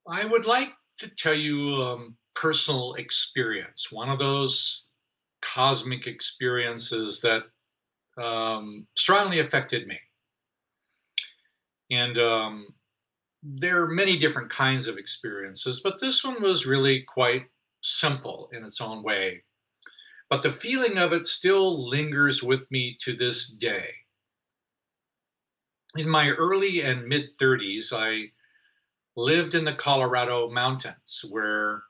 I would like to tell you personal experience, one of those cosmic experiences that strongly affected me. And there are many different kinds of experiences, but this one was really quite simple in its own way. But the feeling of it still lingers with me to this day. In my early and mid 30s, I lived in the Colorado mountains where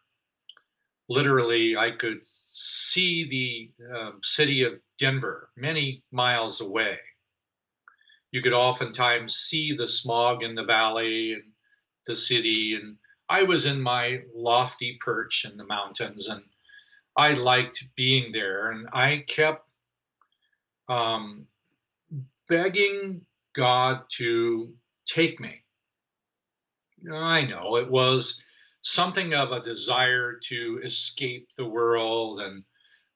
literally I could see the city of Denver many miles away. You could oftentimes see the smog in the valley and the city. And I was in my lofty perch in the mountains and I liked being there. And I kept um, begging God to take me. I know it was something of a desire to escape the world and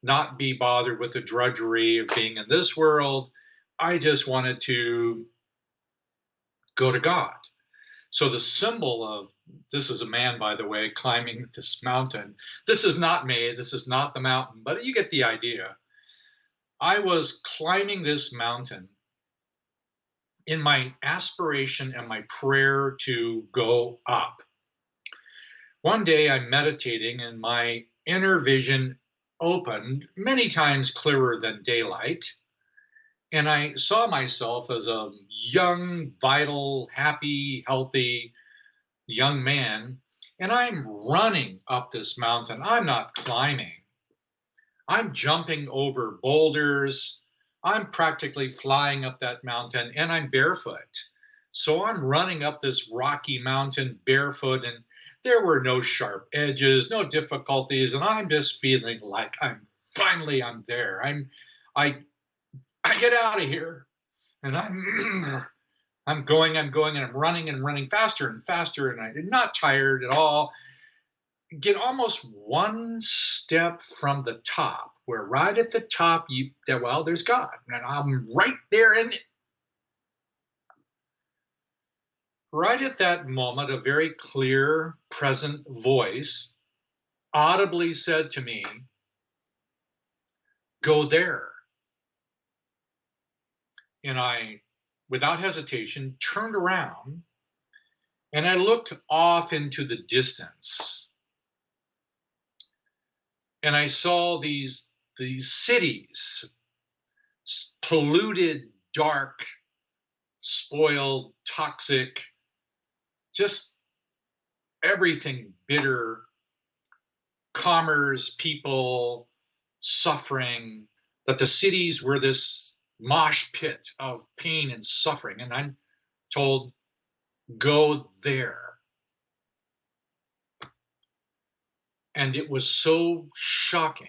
not be bothered with the drudgery of being in this world. I just wanted to go to God. So the symbol of this is a man, by the way, climbing this mountain. This is not me. This is not the mountain, but you get the idea. I was climbing this mountain in my aspiration and my prayer to go up. One day I'm meditating and my inner vision opened many times clearer than daylight. And I saw myself as a young, vital, happy, healthy young man. And I'm running up this mountain. I'm not climbing. I'm jumping over boulders. I'm practically flying up that mountain and I'm barefoot. So I'm running up this rocky mountain barefoot and there were no sharp edges, no difficulties. And I'm just feeling like I'm there. I, I get out of here and I'm going and I'm running faster and faster. And I'm not tired at all. Get almost one step from the top, where right at the top, well, there's God, and I'm right there. And right at that moment, a very clear, present voice audibly said to me, "Go there." And I, without hesitation, turned around and I looked off into the distance, and I saw these cities, polluted, dark, spoiled, toxic, just everything bitter, commerce, people, suffering, that the cities were this mosh pit of pain and suffering. And I'm told, go there. And it was so shocking.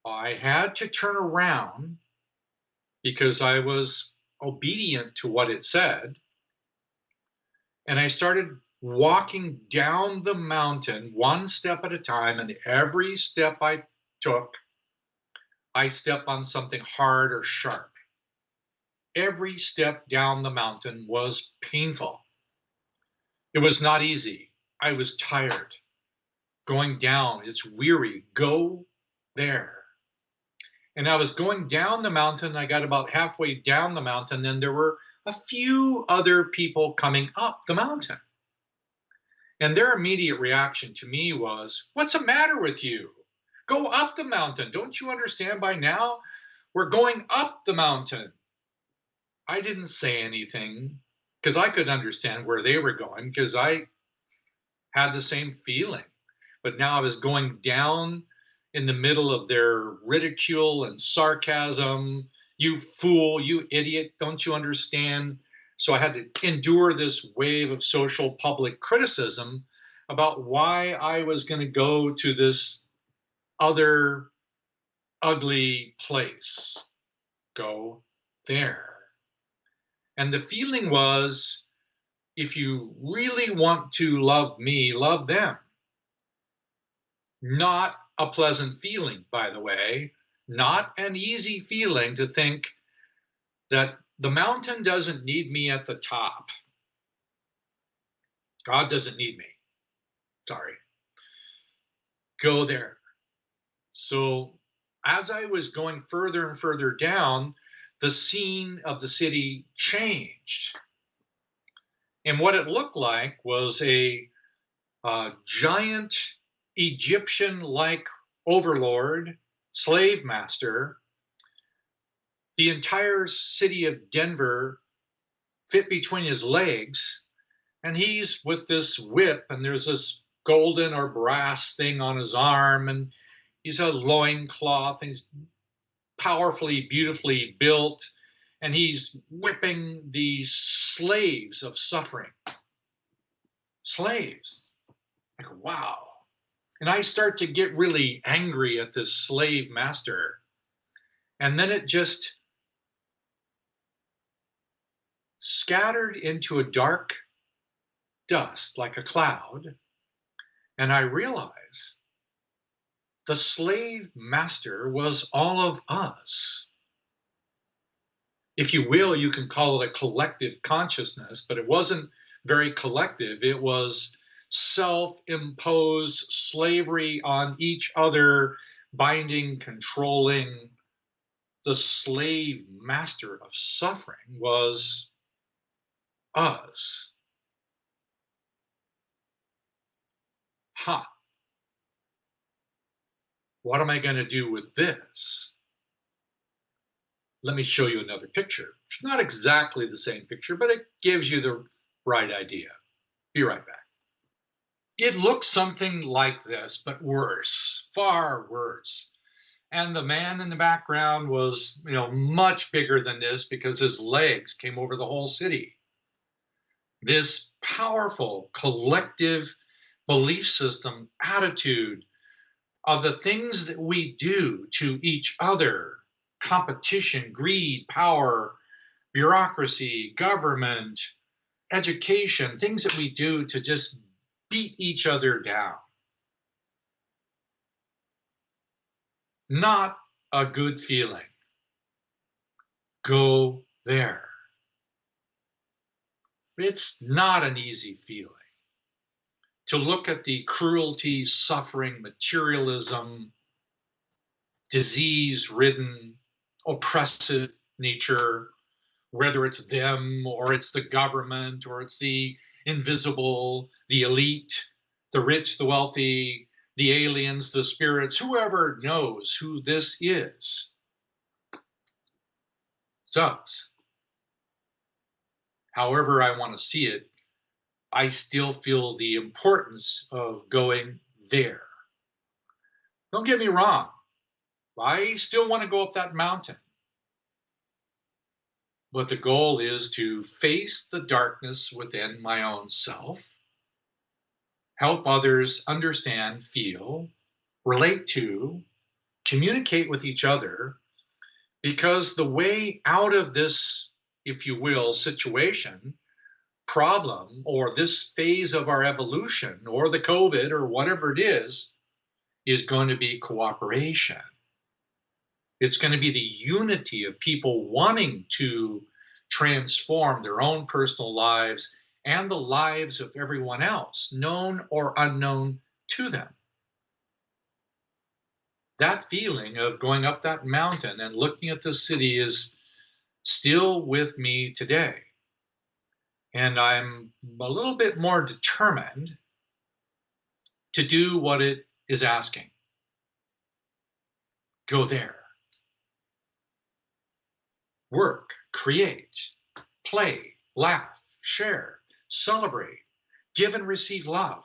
I had to turn around because I was obedient to what it said. And I started walking down the mountain one step at a time. And every step I took, I stepped on something hard or sharp. Every step down the mountain was painful. It was not easy. I was tired. Going down, it's weary. Go there. And I was going down the mountain. I got about halfway down the mountain. Then there were a few other people coming up the mountain. And their immediate reaction to me was, "What's the matter with you? Go up the mountain. Don't you understand by now? We're going up the mountain." I didn't say anything because I could understand where they were going because I had the same feeling. But now I was going down in the middle of their ridicule and sarcasm. "You fool, you idiot, don't you understand?" So I had to endure this wave of social public criticism about why I was going to go to this other ugly place. Go there. And the feeling was, if you really want to love me, love them. Not a pleasant feeling, by the way, not an easy feeling to think that the mountain doesn't need me at the top. God doesn't need me. Sorry. Go there. So as I was going further and further down, the scene of the city changed. And what it looked like was a giant Egyptian like overlord, slave master. The entire city of Denver fit between his legs, and he's with this whip, and there's this golden or brass thing on his arm, and he's a loincloth, and he's powerfully, beautifully built, and he's whipping these slaves of suffering. Slaves. Like, wow. And I start to get really angry at this slave master. And then it just scattered into a dark dust like a cloud. And I realized the slave master was all of us. If you will, you can call it a collective consciousness, but it wasn't very collective. It was self-imposed slavery on each other, binding, controlling. The slave master of suffering was us. What am I going to do with this? Let me show you another picture. It's not exactly the same picture, but it gives you the right idea. Be right back. It looks something like this, but worse, far worse. And the man in the background was, much bigger than this because his legs came over the whole city. This powerful collective belief system attitude of the things that we do to each other, competition, greed, power, bureaucracy, government, education, things that we do to just beat each other down. Not a good feeling. Go there. It's not an easy feeling to look at the cruelty, suffering, materialism, disease-ridden, oppressive nature, whether it's them or it's the government or it's the invisible, the elite, the rich, the wealthy, the aliens, the spirits, whoever knows who this is. It's us. However I want to see it, I still feel the importance of going there. Don't get me wrong. I still want to go up that mountain. But the goal is to face the darkness within my own self, help others understand, feel, relate to, communicate with each other, because the way out of this, if you will, situation, problem, or this phase of our evolution, or the COVID, or whatever it is going to be cooperation. It's going to be the unity of people wanting to transform their own personal lives and the lives of everyone else, known or unknown to them. That feeling of going up that mountain and looking at the city is still with me today. And I'm a little bit more determined to do what it is asking. Go there. Work, create, play, laugh, share, celebrate, give and receive love,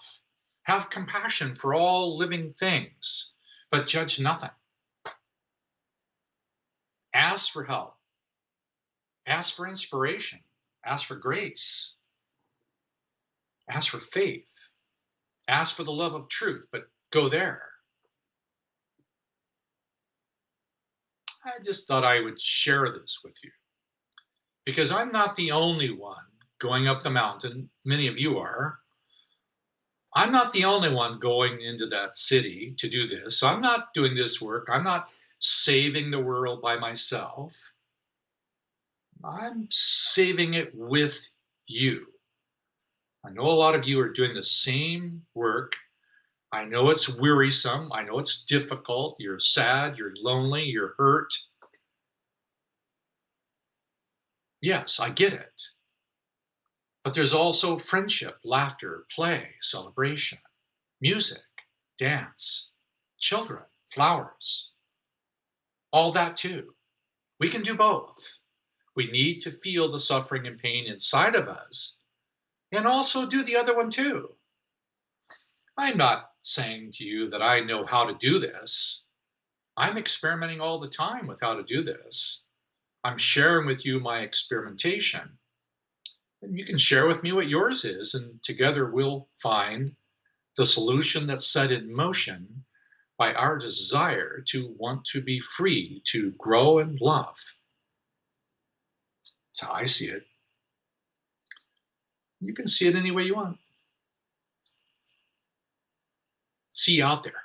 have compassion for all living things, but judge nothing. Ask for help, ask for inspiration, ask for grace, ask for faith, ask for the love of truth, but go there. I just thought I would share this with you because I'm not the only one going up the mountain. Many of you are. I'm not the only one going into that city to do this. I'm not doing this work. I'm not saving the world by myself. I'm saving it with you. I know a lot of you are doing the same work. I know it's wearisome. I know it's difficult. You're sad. You're lonely. You're hurt. Yes, I get it. But there's also friendship, laughter, play, celebration, music, dance, children, flowers, all that too. We can do both. We need to feel the suffering and pain inside of us and also do the other one too. I'm not saying to you that I know how to do this. I'm experimenting all the time with how to do this. I'm sharing with you my experimentation, and you can share with me what yours is, and together we'll find the solution that's set in motion by our desire to want to be free, to grow and love. That's how I see it. You can see it any way you want. See you out there.